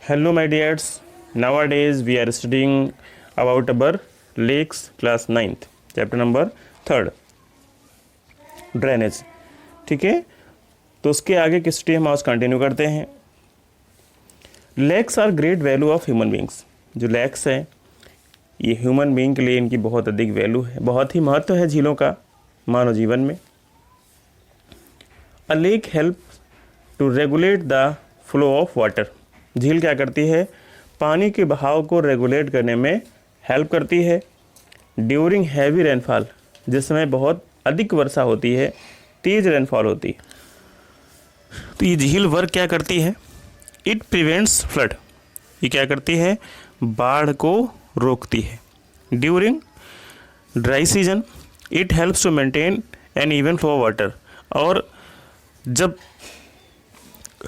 Hello, my dears. Nowadays, we are studying about our lakes, class 9th, chapter number 3rd, drainage. ठीक है, तो उसके आगे की स्टडी हम आज कंटिन्यू करते हैं। Lakes are great value of human beings. जो लेक्स हैं ये ह्यूमन बींग के लिए इनकी बहुत अधिक वैल्यू है, बहुत ही महत्व है झीलों का मानव जीवन में। A lake help to regulate the flow of water. झील क्या करती है? पानी के बहाव को रेगुलेट करने में हेल्प करती है। ड्यूरिंग हैवी रेनफॉल, जिस समय बहुत अधिक वर्षा होती है, तेज रेनफॉल होती है, तो ये झील वर्क क्या करती है? It prevents flood. ये क्या करती है? बाढ़ को रोकती है। During dry season it helps to maintain an even flow of water. और जब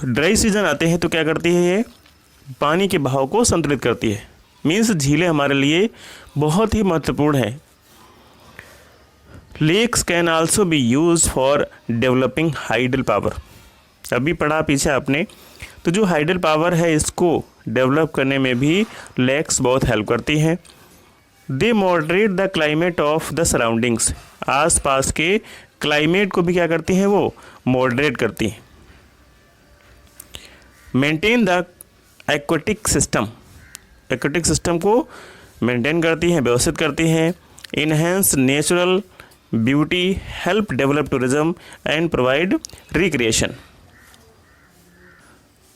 ड्राई सीजन आते हैं तो क्या करती है? ये पानी के बहाव को संतुलित करती है। मीन्स झीलें हमारे लिए बहुत ही महत्वपूर्ण है। Lakes can also be use for developing hydel power. अभी पढ़ा पीछे आपने, तो जो हाइडल पावर है इसको डेवलप करने में भी लेक्स बहुत हेल्प करती हैं। They moderate the climate of the surroundings. आसपास के क्लाइमेट को भी क्या करती हैं? वो मॉडरेट करती हैं। Maintain the aquatic system. Aquatic system को मेंटेन करती हैं, व्यवस्थित करती हैं। Enhance natural beauty, help develop tourism and provide recreation.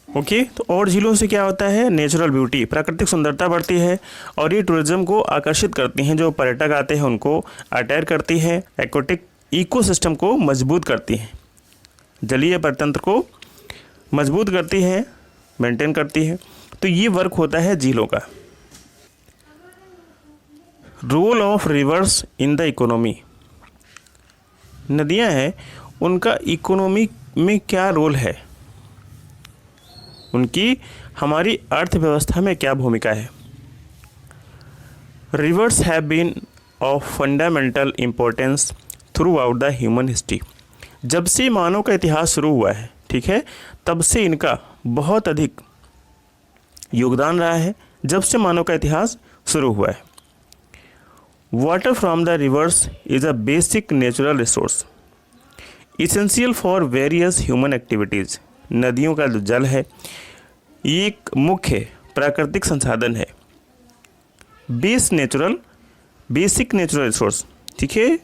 Okay, तो और झीलों से क्या होता है? नेचुरल ब्यूटी, प्राकृतिक सुंदरता बढ़ती है और ये टूरिज्म को आकर्षित करती हैं। जो पर्यटक आते हैं उनको अट्रैक्ट करती है। एक्वेटिक इकोसिस्टम को मजबूत करती हैं, जलीय परतंत्र को मजबूत करती है, मेंटेन करती है। तो ये वर्क होता है झीलों का। Role of rivers in the economy. नदियां हैं, उनका इकोनॉमी में क्या रोल है? उनकी हमारी अर्थव्यवस्था में क्या भूमिका है? Rivers have been of fundamental importance throughout the human history. जब से मानव का इतिहास शुरू हुआ है, ठीक है, तब से इनका बहुत अधिक योगदान रहा है। जब से मानव का इतिहास शुरू हुआ है। Water from the reverse is a basic natural resource essential for various human activities. नदियों का जो जल है ये एक मुख्य प्राकृतिक संसाधन है। बेसिक नेचुरल रिसोर्स, ठीक है,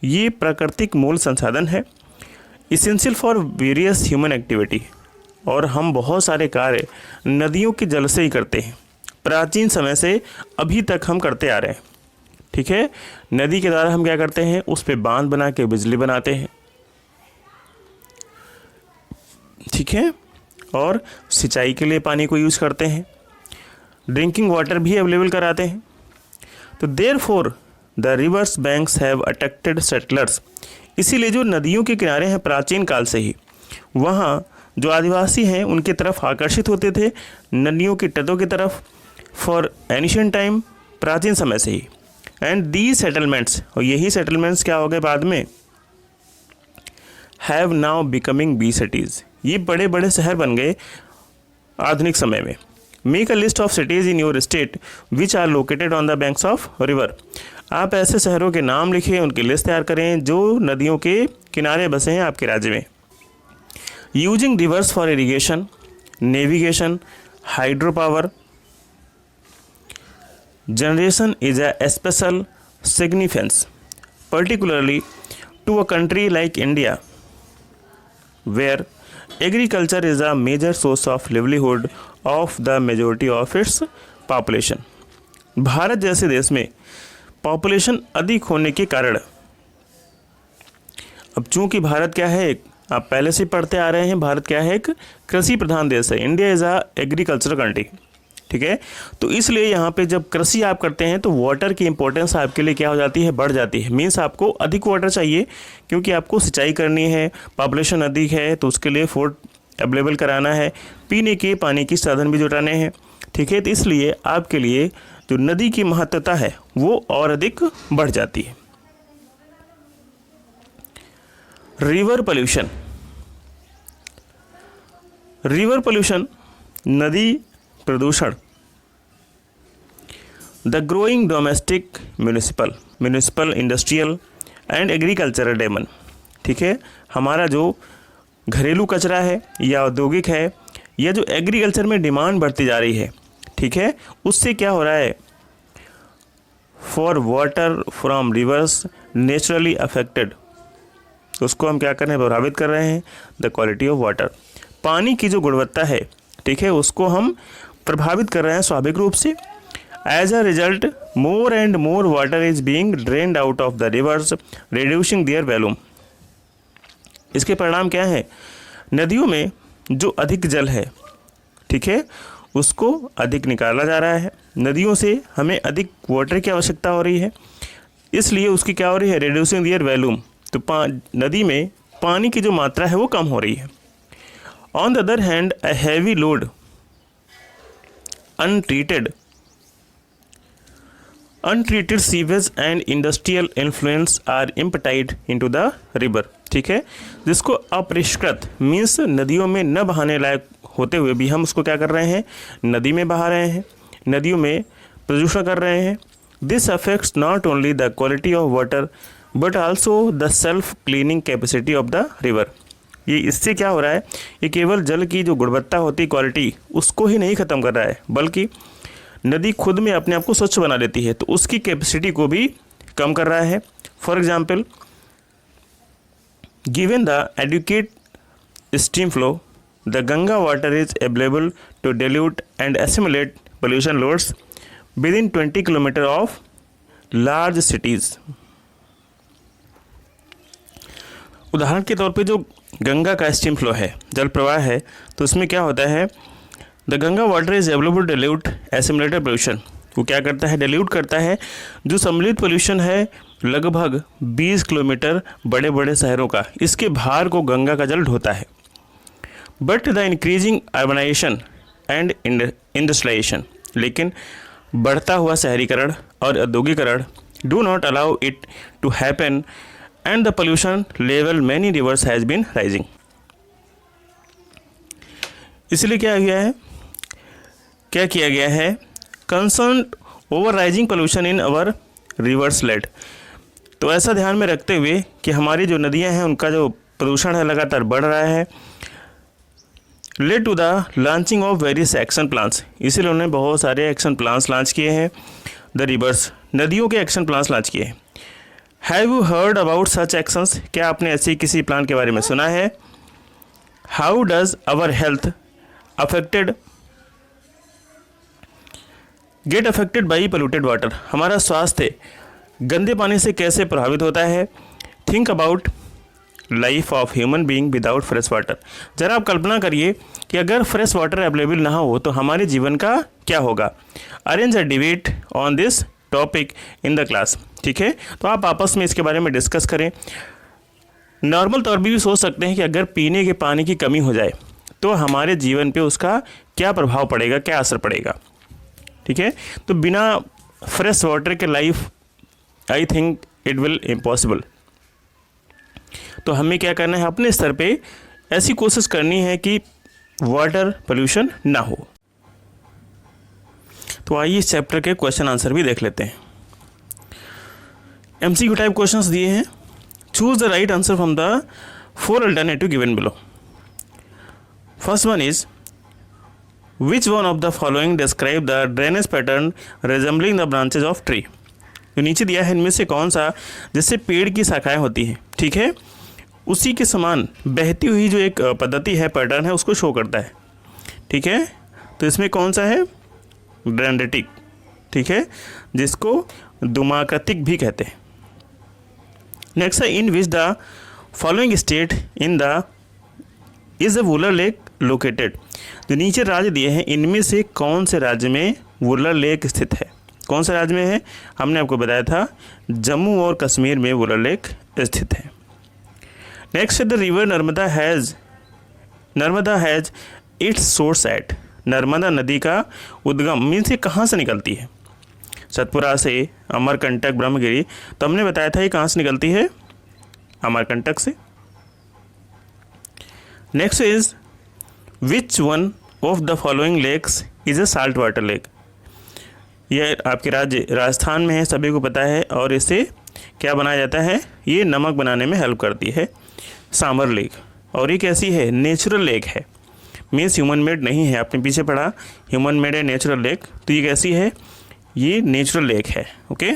ये प्राकृतिक मूल संसाधन है। Essential for various human activity, और हम बहुत सारे कार्य नदियों के जल से ही करते हैं। प्राचीन समय से अभी तक हम करते आ रहे हैं। ठीक है, नदी के द्वारा हम क्या करते हैं? उस पे बांध बना के बिजली बनाते हैं। ठीक है, और सिंचाई के लिए पानी को यूज़ करते हैं। ड्रिंकिंग वाटर भी अवेलेबल कराते हैं। तो therefore the reverse banks have attracted settlers. इसीलिए जो नदियों के किनारे हैं, प्राचीन काल से ही वहाँ जो आदिवासी हैं उनके तरफ आकर्षित होते थे, नदियों के तटों की तरफ, फॉर एनिशियंट टाइम, प्राचीन समय से ही। एंड दी सेटलमेंट्स, और यही सेटलमेंट्स क्या हो गए बाद में? Have now becoming be cities. ये बड़े बड़े शहर बन गए आधुनिक समय में। Make a list of cities in your state which are located on the banks of river. आप ऐसे शहरों के नाम लिखें, उनकी लिस्ट तैयार करें जो नदियों के किनारे बसे हैं आपके राज्य में। Using reverse for irrigation, navigation, hydro power generation is a special significance, particularly to a country like India, where agriculture is a major source of livelihood of the majority of its population. Bharat जैसे देश में population अधिक होने के कारण, अब चूंकि भारत क्या है, आप पहले से पढ़ते आ रहे हैं, भारत क्या है? एक कृषि प्रधान देश है। India is a agricultural country. ठीक है, तो इसलिए यहाँ पे जब कृषि आप करते हैं तो वाटर की इंपॉर्टेंस आपके लिए क्या हो जाती है? बढ़ जाती है। मीन्स आपको अधिक वाटर चाहिए, क्योंकि आपको सिंचाई करनी है, पॉपुलेशन अधिक है, तो उसके लिए फूड अवेलेबल कराना है, पीने के पानी की साधन भी जुटाने हैं। ठीक है, तो इसलिए आपके लिए जो नदी की महत्वता है वो और अधिक बढ़ जाती है। River pollution. रिवर पोल्यूशन नदी प्रदूषण। The growing domestic municipal industrial and agricultural demand, ठीक है, हमारा जो घरेलू कचरा है या औद्योगिक है या जो एग्रीकल्चर में डिमांड बढ़ती जा रही है, ठीक है, उससे क्या हो रहा है, for water from reverse naturally affected, उसको हम क्या कर रहे हैं, प्रभावित कर रहे हैं। द क्वालिटी ऑफ वाटर, पानी की जो गुणवत्ता है, ठीक है, उसको हम प्रभावित कर रहे हैं स्वाभाविक रूप से। As a result more and more water is being drained out of the rivers reducing their volume. इसके परिणाम क्या है, नदियों में जो अधिक जल है, ठीक है, उसको अधिक निकाला जा रहा है। नदियों से हमें अधिक वाटर की आवश्यकता हो रही है, इसलिए उसकी क्या हो रही है, रिड्यूसिंग देयर वॉल्यूम, तो नदी में पानी की जो मात्रा है वो कम हो रही है। On the other hand a heavy load untreated sewage and industrial influence are emptied into the river, ठीक है, जिसको अपरिष्कृत मीन्स नदियों में न बहाने लायक होते हुए भी हम उसको क्या कर रहे हैं, नदी में बहा रहे हैं, नदियों में प्रदूषण कर रहे हैं। This affects not only the quality of water but also the self cleaning capacity of the river. ये इससे क्या हो रहा है, ये केवल जल की जो गुणवत्ता होती है, क्वालिटी, उसको ही नहीं ख़त्म कर रहा है, बल्कि नदी खुद में अपने आप को स्वच्छ बना लेती है, तो उसकी कैपेसिटी को भी कम कर रहा है। For example, given the adequate stream flow the Ganga water is available to dilute and assimilate pollution loads within 20 kilometre of large cities. उदाहरण के तौर पे जो गंगा का स्ट्रीम फ्लो है, जल प्रवाह है, तो उसमें क्या होता है, the Ganga water is available to dilute assimilate pollution, वो क्या करता है, डिल्यूट करता है जो सम्मिलित पोल्यूशन है लगभग 20 किलोमीटर बड़े बड़े शहरों का, इसके भार को गंगा का जल ढोता है। But the increasing urbanisation and industrialisation, लेकिन बढ़ता हुआ शहरीकरण और औद्योगिकरण do not allow it to happen and the pollution level many rivers has been rising. इसलिए क्या किया गया है, concern over rising pollution in our rivers led, तो ऐसा ध्यान में रखते हुए कि हमारी जो नदियां हैं उनका जो प्रदूषण है लगातार बढ़ रहा है, led to the launching of various action plans, इसीलिए उन्होंने बहुत सारे एक्शन प्लान्स लॉन्च किए हैं। द रिवर्स, नदियों के एक्शन प्लान्स लॉन्च किए हैं। Have you heard about such actions, क्या आपने ऐसे किसी प्लान के बारे में सुना है। How does our health get affected by polluted water, हमारा स्वास्थ्य गंदे पानी से कैसे प्रभावित होता है। Think about life of human being without fresh water, जरा आप कल्पना करिए कि अगर फ्रेश वाटर अवेलेबल ना हो तो हमारे जीवन का क्या होगा। Arrange a debate on this topic in the class, ठीक है, तो आप आपस में इसके बारे में डिस्कस करें। नॉर्मल तौर पर भी सोच सकते हैं कि अगर पीने के पानी की कमी हो जाए तो हमारे जीवन पे उसका क्या प्रभाव पड़ेगा, क्या असर पड़ेगा, ठीक है, तो बिना फ्रेश वाटर के life I think it will impossible. तो हमें क्या करना है, अपने स्तर पे ऐसी कोशिश करनी है कि वाटर पोल्यूशन ना हो। तो आइए इस चैप्टर के क्वेश्चन आंसर भी देख लेते हैं। एमसीक्यू टाइप क्वेश्चंस दिए हैं। Choose the right answer from the 4 alternative given below. First one is which one of the following describe the drainage pattern resembling the branches of tree. जो नीचे दिया है इनमें से कौन सा जिससे पेड़ की शाखाएं होती हैं, ठीक है, उसी के समान बहती हुई जो एक पद्धति है, पैटर्न है, उसको शो करता है, ठीक है, तो इसमें कौन सा है, ड्रेंडेटिक, ठीक है, जिसको दुमाकृतिक भी कहते हैं। नेक्स्ट है in which the following state in the is a Wular lake located. जो नीचे राज्य दिए हैं इनमें से कौन से राज्य में वुलर लेक स्थित है, कौन से राज्य में है, हमने आपको बताया था जम्मू और कश्मीर में वुलर लेक स्थित है। Next the river Narmada has its source at. Narmada नदी का उद्गम मीन्स ये कहाँ से निकलती है, सतपुरा से, अमरकंटक, ब्रह्मगिरी, तो हमने बताया था ये कहाँ से निकलती है, अमरकंटक से। Next is which one of the following lakes is a salt water lake. यह आपके राज्य राजस्थान में है, सभी को पता है, और इससे क्या बनाया जाता है, ये नमक बनाने में हेल्प करती है, सांबर लेक। और ये कैसी है, नेचुरल लेक है, मीन्स ह्यूमन मेड नहीं है। आपने पीछे पढ़ा ह्यूमन मेड है नेचुरल लेक, तो ये कैसी है, ये नेचुरल लेक है। Okay,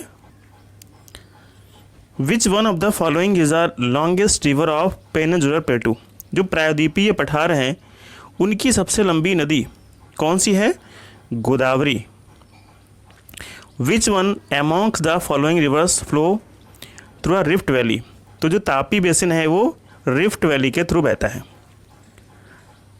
which one of the following is are longest river of peninsular plateau. जो प्रायद्वीपीय पठार हैं उनकी सबसे लंबी नदी कौन सी है, Godavari. Which one amongst the following rivers flow through a rift valley. तो जो तापी बेसिन है वो रिफ्ट वैली के थ्रू बहता है।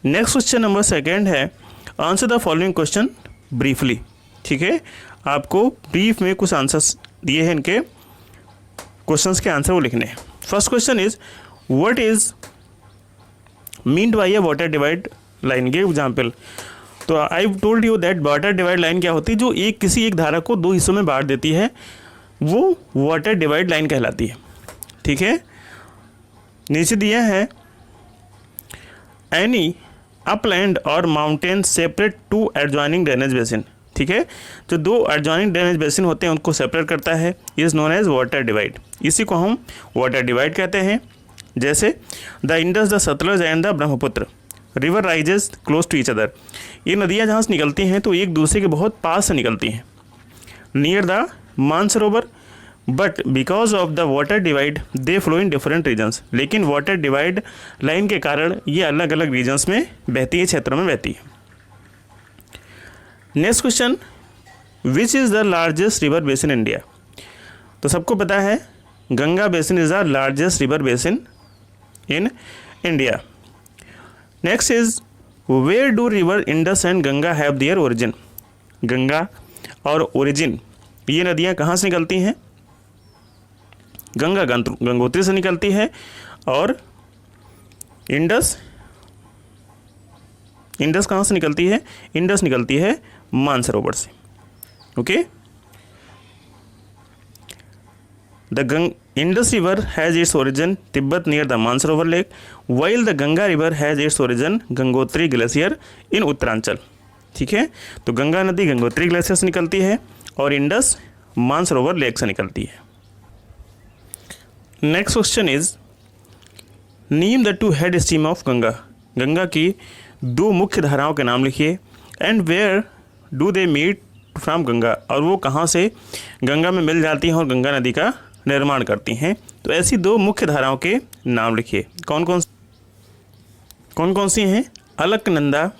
नेक्स्ट क्वेश्चन नंबर 2 है, answer the following question briefly. ठीक है, आपको ब्रीफ में कुछ आंसर्स दिए हैं, इनके क्वेश्चंस के आंसर वो लिखने हैं। First question is what is meant by a water divide line. Give example. तो I told you that water divide line क्या होती है, जो किसी एक धारा को 2 हिस्सों में बांट देती है, वो वाटर डिवाइड लाइन कहलाती है। ठीक है, नीचे दिया है एनी अपलैंड और mountain separate 2 adjoining drainage basin. ठीक है, जो 2 एडजॉइनिंग ड्रेनेज बेसिन होते हैं उनको सेपरेट करता है, is known as water divide. इसी को हम वाटर डिवाइड कहते हैं। जैसे the Indus, the Sutlej and the Brahmaputra river rises close to each other. ये नदियाँ जहाँ से निकलती हैं तो एक दूसरे के बहुत पास से निकलती हैं, near the Mansarovar, but because of the water divide they flow in different regions. लेकिन वाटर डिवाइड लाइन के कारण ये अलग अलग रीजन्स में बहती है, क्षेत्रों में बहती है। Next question, which is the largest river basin India. तो सबको पता है Ganga basin is the largest river basin in India. Next is where do river Indus and Ganga have their origin. Ganga और ओरिजिन, ये नदियाँ कहाँ से निकलती हैं, गंगा गंगोत्री से निकलती है, और इंडस कहाँ से निकलती है, इंडस निकलती है मानसरोवर से। Okay, the Indus river has its origin Tibet near the Mansarovar lake, while the Ganga river has its origin Gangotri glacier in Uttaranchal. ठीक है, तो गंगा नदी गंगोत्री ग्लेशियर से निकलती है और इंडस मानसरोवर लेक से निकलती है। Next question is name the 2 head stream of Ganga. Ganga की 2 मुख्य धाराओं के नाम लिखिए। And where do they meet from Ganga, और वो कहाँ से गंगा में मिल जाती हैं और गंगा नदी का निर्माण करती हैं। तो ऐसी 2 मुख्य धाराओं के नाम लिखिए। कौन कौन सी हैं, Alaknanda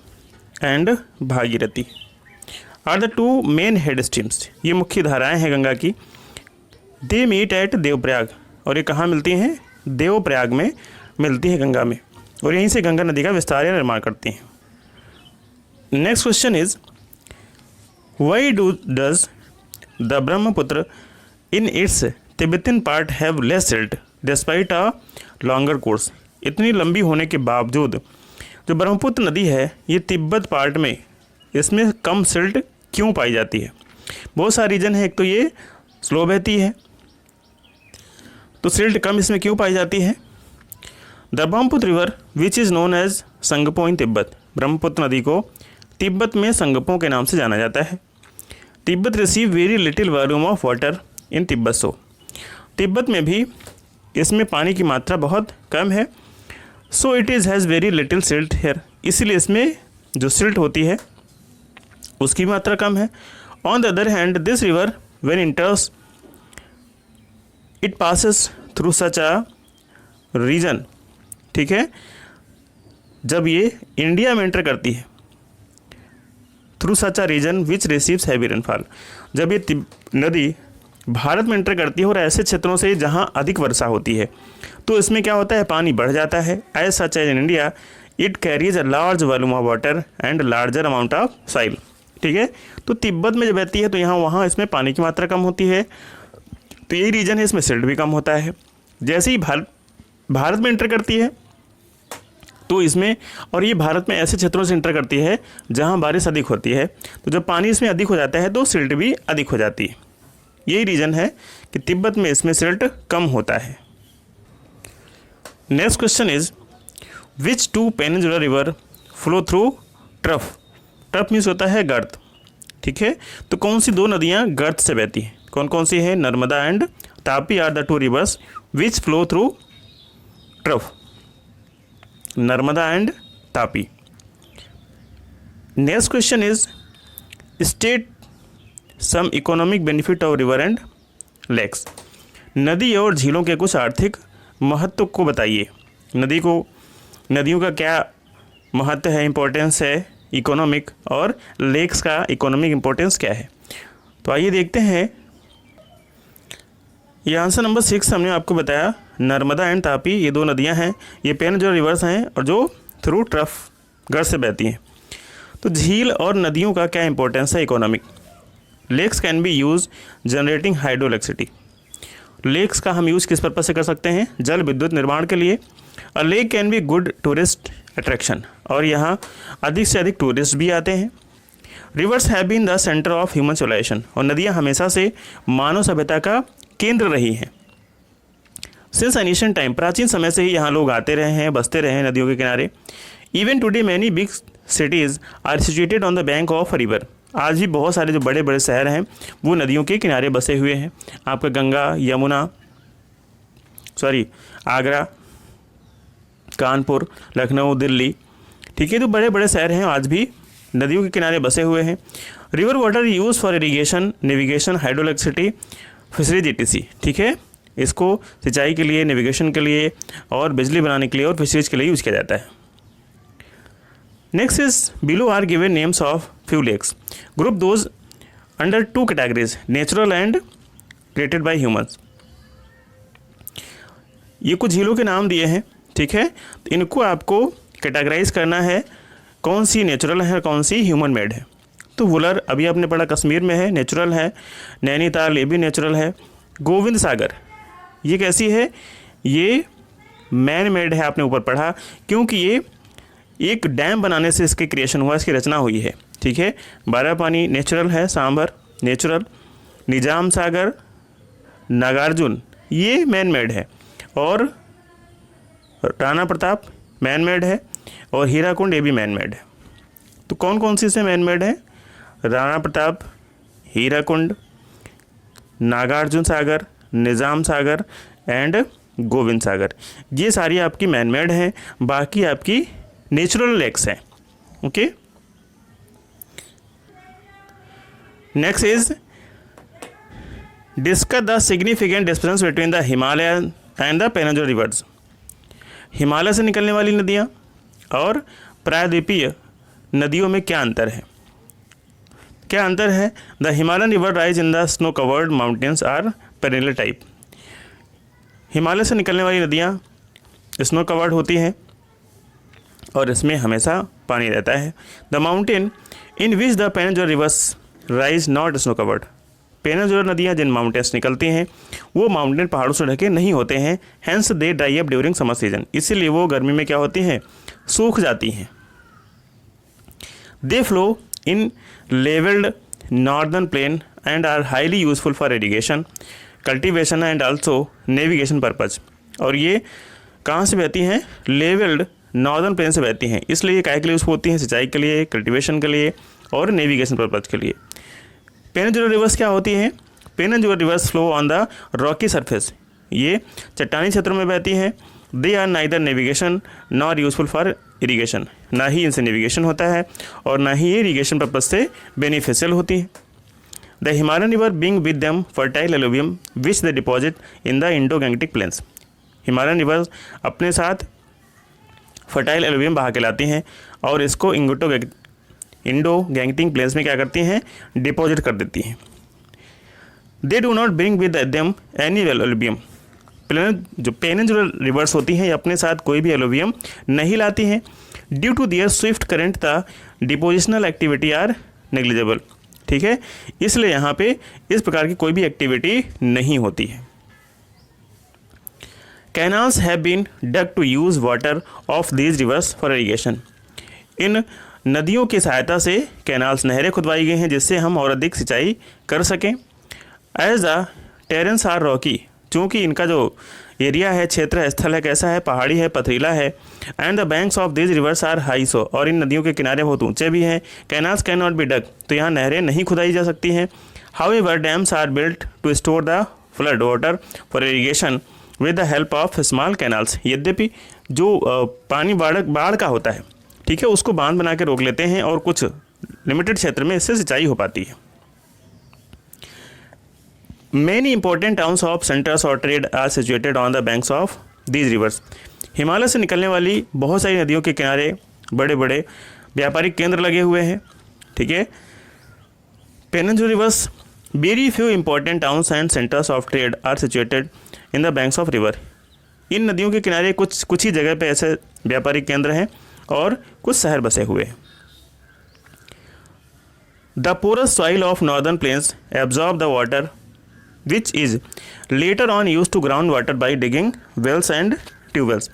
and Bhagirathi are the 2 main head streams. ये मुख्य धाराएं हैं गंगा की। दे मीट एट देवप्रयाग, और ये कहाँ मिलती हैं, देवप्रयाग में मिलती है गंगा में, और यहीं से गंगा नदी का विस्तार या निर्माण करती हैं। Next question is why does the Brahmaputra in its Tibetan part have less silt despite a longer course. इतनी लंबी होने के बावजूद जो ब्रह्मपुत्र नदी है ये तिब्बत पार्ट में इसमें कम सिल्ट क्यों पाई जाती है। बहुत सारे रीजन है, एक तो ये स्लो बहती है तो सिल्ट कम इसमें क्यों पाई जाती है। The Brahmaputra river which is known as Tsangpo in Tibet. Brahmaputra नदी को तिब्बत में संगपो के नाम से जाना जाता है। Tibet receive very little volume of water in Tibet. So Tibet में भी इसमें पानी की मात्रा बहुत कम है। So it is has very little silt here, इसीलिए इसमें जो सिल्ट होती है उसकी मात्रा कम है। On the other hand this river when enters it passes through such a region. ठीक है, जब ये इंडिया में एंटर करती है through such a region which receives heavy rainfall, जब ये नदी भारत में एंटर करती है और ऐसे क्षेत्रों से जहाँ अधिक वर्षा होती है तो इसमें क्या होता है, पानी बढ़ जाता है। As such as in India it carries a large volume of water and larger amount of soil. ठीक है, तो तिब्बत में जब बहती है तो यहाँ वहाँ इसमें पानी की मात्रा कम होती है, तो यही रीजन है, इसमें सिल्ट भी कम होता है। जैसे ही भारत में एंटर करती है तो इसमें, और ये भारत में ऐसे क्षेत्रों से एंटर करती है जहाँ बारिश अधिक होती है, तो जब पानी इसमें अधिक हो जाता है तो सिल्ट भी अधिक हो जाती है। यही रीज़न है कि तिब्बत में इसमें सिल्ट कम होता है। Next question is which 2 peninsular river flow through trough trough means होता है गर्त, ठीक है। तो कौन सी दो नदियाँ गर्त से बहती हैं? कौन कौन सी हैं? Narmada and Tapi are the two rivers which flow through trough. Narmada and Tapi. Next question is state some economic benefit of river and lakes. नदी और झीलों के कुछ आर्थिक महत्व को बताइए। नदियों का क्या महत्व है, इम्पोर्टेंस है इकोनॉमिक, और लेक्स का इकोनॉमिक इम्पोर्टेंस क्या है? तो आइए देखते हैं। ये आंसर नंबर 6 हमने आपको बताया, नर्मदा एंड तापी ये दो नदियां हैं, ये पेनिनसुलर रिवर्स हैं और जो थ्रू ट्रफ गर्त से बहती हैं। तो झील और नदियों का क्या इंपॉर्टेंस है economic? Lakes can be use generating hydro electricity. Lakes का हम यूज़ किस पर्पज से कर सकते हैं? जल विद्युत निर्माण के लिए। A lake can be good tourist attraction, और यहाँ अधिक से अधिक टूरिस्ट भी आते हैं। Rivers have been the centre of human civilisation, और नदियाँ हमेशा से मानव सभ्यता का केंद्र रही हैं। सिंस एनिशियंट टाइम, प्राचीन समय से ही यहाँ लोग आते रहे हैं, बसते रहे हैं नदियों के किनारे। Even today many big cities are situated on the bank of a river. आज भी बहुत सारे जो बड़े बड़े शहर हैं वो नदियों के किनारे बसे हुए हैं। आपका गंगा, यमुना, आगरा, कानपुर, लखनऊ, दिल्ली, ठीक है, तो बड़े बड़े शहर हैं आज भी नदियों के किनारे बसे हुए हैं। River water use for irrigation, navigation, hydro electricity, fisheries etc, ठीक है। इसको सिंचाई के लिए, नेविगेशन के लिए और बिजली बनाने के लिए और फिशरीज के लिए यूज़ किया जाता है। Next is below are given names of few lakes. Group those under 2 categories, natural and created by humans. ये कुछ झीलों के नाम दिए हैं, ठीक है। तो इनको आपको कैटेगराइज करना है, कौन सी नेचुरल है, कौन सी ह्यूमन मेड है। तो वुलर अभी आपने पढ़ा कश्मीर में है, नेचुरल है। नैनीताल ये भी नेचुरल है। गोविंद सागर ये कैसी है? ये मैन मेड है, आपने ऊपर पढ़ा, क्योंकि ये एक डैम बनाने से इसकी क्रिएशन हुआ, इसकी रचना हुई है, ठीक है। बारापानी नेचुरल है, सांभर नेचुरल, निजाम सागर, नागार्जुन ये मैन मेड है, और राणा प्रताप मैन मेड है, और हीराकुंड ये भी मैन मेड है। तो कौन कौन सी से मैन मेड है? राणा प्रताप, हीराकुंड, नागार्जुन सागर, निजाम सागर एंड गोविंद सागर, ये सारी आपकी मैन मेड हैं, बाकी आपकी नेचुरल लेक्स हैं। Okay, next is discuss the significant difference between the Himalaya and the peninsular reverse. Himalaya से निकलने वाली नदियाँ और प्रायद्वीपीय नदियों में क्या अंतर है? क्या अंतर है? The Himalayan river rise in the snow covered mountains are perennial type. Himalaya से निकलने वाली नदियाँ स्नो कवर्ड होती हैं और इसमें हमेशा पानी रहता है। The mountain in which the peninsular reverse rise not snow covered. Peninsular नदियाँ जिन माउंटेन्स निकलती हैं वो माउंटेन पहाड़ों से ढके नहीं होते हैं, hence they dry up during summer season, इसीलिए वो गर्मी में क्या होती हैं? सूख जाती हैं। They flow in levelled northern plain and are highly useful for irrigation, cultivation and also navigation purpose. और ये कहाँ से बहती हैं? लेवल्ड नॉर्दर्न प्लेन से बहती हैं, इसलिए ये काहे के लिए यूज होती हैं? सिंचाई के लिए, कल्टीवेशन के लिए और नेविगेशन पर्पज के लिए। पेनिनसुलर रिवर्स क्या होती हैं? Peninsular rivers flow on the rocky surface, ये चट्टानी क्षेत्रों में बहती हैं। They are neither navigation nor useful for irrigation, ना ही इनसे नेविगेशन होता है और ना ही ये इरीगेशन पर्पज से बेनिफिशियल होती है। The Himalayan river bring with them fertile alluvium which the deposit in the Indo Gangetic plains. Himalayan river अपने साथ फर्टाइल एलुवियम बहा के लाती हैं और इसको इंडो गैंगटिक प्लेन्स में क्या करती हैं? डिपॉजिट कर देती हैं। They do not bring with them any alluvium. जो पेनिनसुलर रिवर्स होती हैं ये अपने साथ कोई भी एलुवियम नहीं लाती हैं। Due to their swift current the depositional activity are negligible, ठीक है, इसलिए यहाँ पे इस प्रकार की कोई भी एक्टिविटी नहीं होती है। Canals have been dug to use water of these rivers for irrigation. इन नदियों की सहायता से कैनाल्स, नहरें खुदवाई गई हैं जिससे हम और अधिक सिंचाई कर सकें। As the terrains are rocky, चूँकि इनका जो एरिया है, क्षेत्र है, स्थल है, कैसा है, पहाड़ी है, पथरीला है। And the banks of this rivers are high so, और इन नदियों के किनारे बहुत ऊंचे भी हैं। Canals can not be dug, तो यहाँ नहरें नहीं खुदाई जा सकती हैं। However dams are built to store the flood water for irrigation with the help of small canals. यद्यपि जो पानी बाढ़ का होता है, ठीक है, उसको बांध बना के रोक लेते हैं और कुछ लिमिटेड क्षेत्र में इससे सिंचाई हो पाती है। Many important towns of centers or trade are situated on the banks of these rivers. Himalaya से निकलने वाली बहुत सारी नदियों के किनारे बड़े बड़े व्यापारिक केंद्र लगे हुए हैं, ठीक है। Peninsular rivers, very few important towns and centres of trade are situated in the banks of river. इन नदियों के किनारे कुछ ही जगह पे ऐसे व्यापारिक केंद्र हैं और कुछ शहर बसे हुए हैं। The porous soil of northern plains absorb the water which is later on used to ground water by digging wells and tubewells।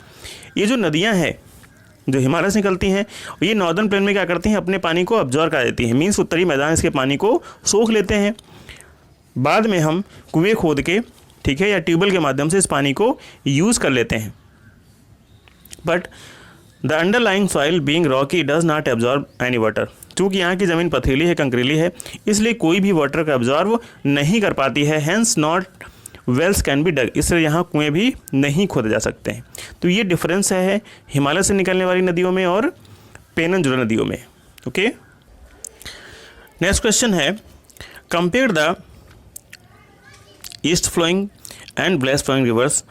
ये जो नदियाँ हैं जो हिमालय से निकलती हैं, ये नॉर्दर्न प्लेन में क्या करती हैं, अपने पानी को अब्जॉर्ब कर देती हैं, मीन्स उत्तरी मैदान इसके पानी को सोख लेते हैं। बाद में हम कुएं खोद के, ठीक है, या ट्यूबवेल के माध्यम से इस पानी को यूज़ कर लेते हैं। But the underlying soil being Rocky does not absorb any water. चूँकि यहाँ की ज़मीन पथरीली है, कंकरीली है, इसलिए कोई भी वाटर का एब्जॉर्ब नहीं कर पाती है। Hence not wells can be dug, इसलिए यहाँ कुएँ भी नहीं खोदे जा सकते हैं। तो ये डिफरेंस है हिमालय से निकलने वाली नदियों में और पेनिनसुलर नदियों में। ओके, नेक्स्ट क्वेश्चन है, compare the east flowing and west flowing rivers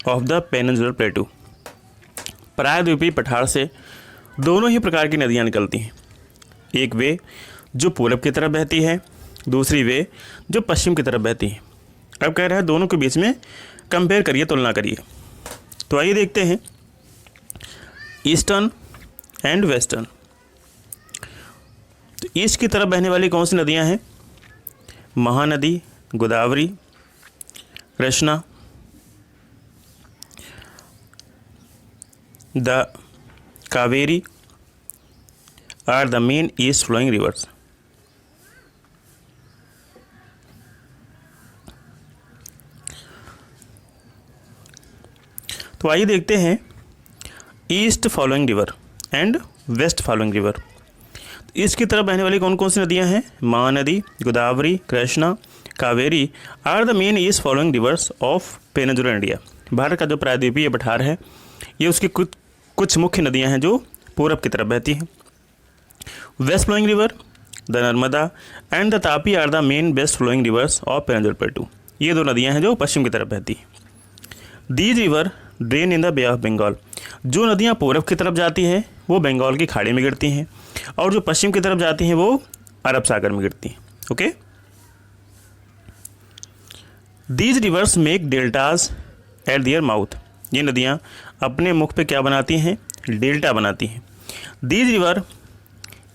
of the peninsular plateau. प्रायद्वीपीय पठार से दोनों ही प्रकार की नदियाँ निकलती हैं। एक वे जो पूरब की तरफ बहती है, दूसरी वे जो पश्चिम की तरफ बहती है। अब कह रहा है दोनों के बीच में कंपेयर करिए, तुलना करिए। तो आइए देखते हैं ईस्टर्न एंड वेस्टर्न। तो ईस्ट की तरफ बहने वाली कौन सी नदियां हैं? Mahanadi, Godavari, Krishna, the Kaveri are the main east flowing rivers. तो आइए देखते हैं east following river and west following river. East की तरफ बहने वाली कौन कौन सी नदियां हैं? Mahanadi, Godavari, Krishna, Kaveri are the main east following rivers of peninsular India. Bharat का जो प्रायद्वीपीय पठार है, ये उसकी कुछ मुख्य नदियां हैं जो पूरब की तरफ बहती हैं। West flowing river, the Narmada and the Tapi are the main west flowing rivers of peninsular plateau. ये दो नदियां हैं जो पश्चिम की तरफ बहती हैं। These river drain in the bay of Bengal. जो नदियां पूरब की तरफ जाती हैं वो बंगाल की खाड़ी में गिरती हैं, और जो पश्चिम की तरफ जाती हैं वो अरब सागर में गिरती हैं। Okay, these rivers make deltas at their mouth. ये नदियाँ अपने मुख पे क्या बनाती हैं? डेल्टा बनाती हैं। These river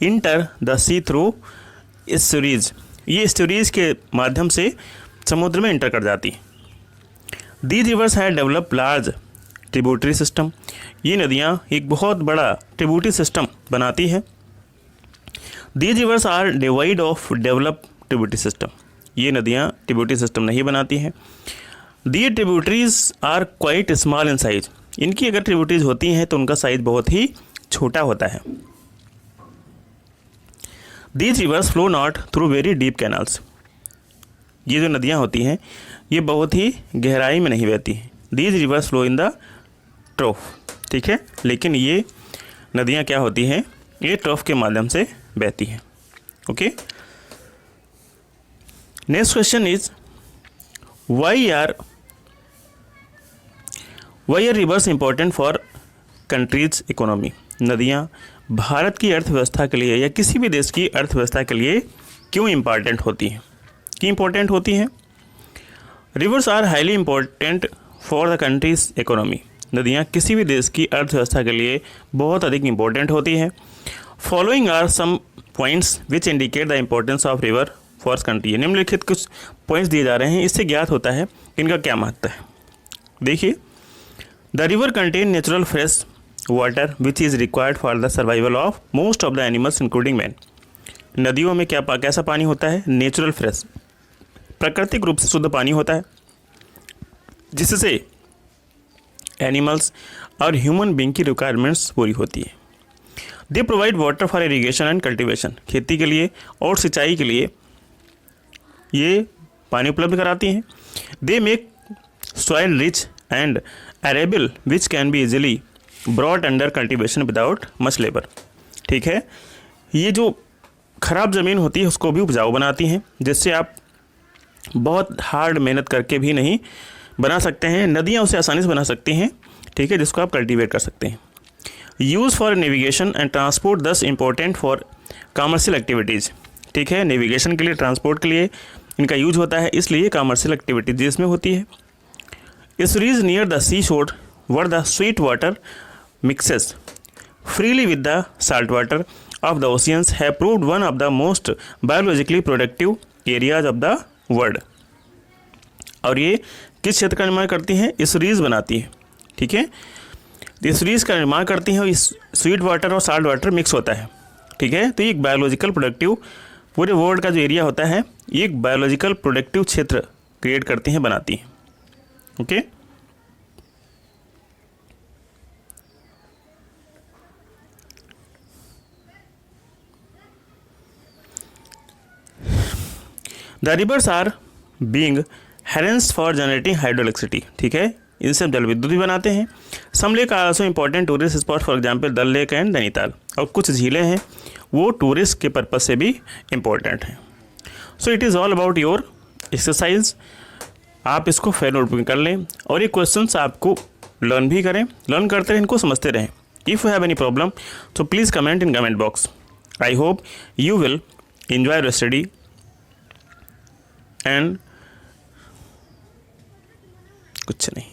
enter the sea through estuaries. ये एस्चुरीज के माध्यम से समुद्र में इंटर कर जाती हैं। These rivers have develop large tributary system. ये नदियाँ एक बहुत बड़ा ट्रिब्यूटरी सिस्टम बनाती हैं। These rivers are divide of develop tributary system. ये नदियाँ ट्रिब्यूटरी सिस्टम नहीं बनाती हैं। The tributaries are quite small in size. इनकी अगर ट्रिब्यूटरीज होती हैं तो उनका साइज बहुत ही छोटा होता है। These rivers flow not through very deep canals. ये जो नदियाँ होती हैं ये बहुत ही गहराई में नहीं बहती हैं। These reverse flow in the ट्रॉफ, ठीक है, लेकिन ये नदियाँ क्या होती हैं? ये ट्रॉफ के माध्यम से बहती हैं। Okay, next question is why are rivers important for country's economy. नदियाँ भारत की अर्थव्यवस्था के लिए या किसी भी देश की अर्थव्यवस्था के लिए क्यों इम्पॉर्टेंट होती हैं? क्यों इम्पॉर्टेंट होती हैं? Rivers are highly important for the country's economy. नदियाँ किसी भी देश की अर्थव्यवस्था के लिए बहुत अधिक इम्पॉर्टेंट होती हैं। Following are some points which indicate the importance of river for country. निम्नलिखित कुछ पॉइंट्स दिए जा रहे हैं, इससे ज्ञात होता है कि इनका क्या महत्व है। देखिए, the river contain natural fresh water which is required for the survival of most of the animals including man. नदियों में कैसा पानी होता है? नेचुरल फ्रेश, प्राकृतिक रूप से शुद्ध पानी होता है, जिससे एनिमल्स और ह्यूमन बीइंग की रिक्वायरमेंट्स पूरी होती है। They provide water for irrigation and cultivation, खेती के लिए और सिंचाई के लिए ये पानी उपलब्ध कराती हैं। They make soil rich and arable which can be easily brought under cultivation without much labour. ठीक है, ये जो खराब ज़मीन होती है उसको भी उपजाऊ बनाती हैं, जिससे आप बहुत हार्ड मेहनत करके भी नहीं बना सकते हैं। नदियाँ उसे आसानी से बना सकती हैं, ठीक है, जिसको आप कल्टीवेट कर सकते हैं। Use for navigation and transport दस इम्पोर्टेंट फॉर कमर्शियल एक्टिविटीज़। ठीक है, नेविगेशन के लिए, ट्रांसपोर्ट के लिए इनका यूज होता है, इसलिए कमर्शियल एक्टिविटीज इसमें होती है। Estuaries नियर द सी शोर were the sweet water mixes freely with the salt water of the oceans have proved one of the most biologically productive areas of the world. और ये किस क्षेत्र का निर्माण करती हैं? एस्टुअरीज बनाती है। ठीक है, एस्टुअरीज का निर्माण करती हैं और इस स्वीट वाटर और साल्ट वाटर मिक्स होता है। ठीक है, तो ये एक बायोलॉजिकल प्रोडक्टिव, पूरे वर्ल्ड का जो एरिया होता है ये एक बायोलॉजिकल प्रोडक्टिव क्षेत्र क्रिएट करती हैं, बनाती हैं। Okay, the rivers are being harness for generating hydroelectricity. ठीक है, इनसे हम जल विद्युत भी बनाते हैं। Some lake are also important tourist spot, for example Dal lake and Nainital. और कुछ झीलें हैं वो टूरिस्ट के पर्पज से भी इम्पोर्टेंट हैं। सो it is all about your exercise. आप इसको फेयर नोट कर लें और ये क्वेश्चंस आपको लर्न भी करें, लर्न करते रहें, इनको समझते रहें। If you have any problem so please comment in comment box. I hope you will enjoy your study and कुछ नहीं।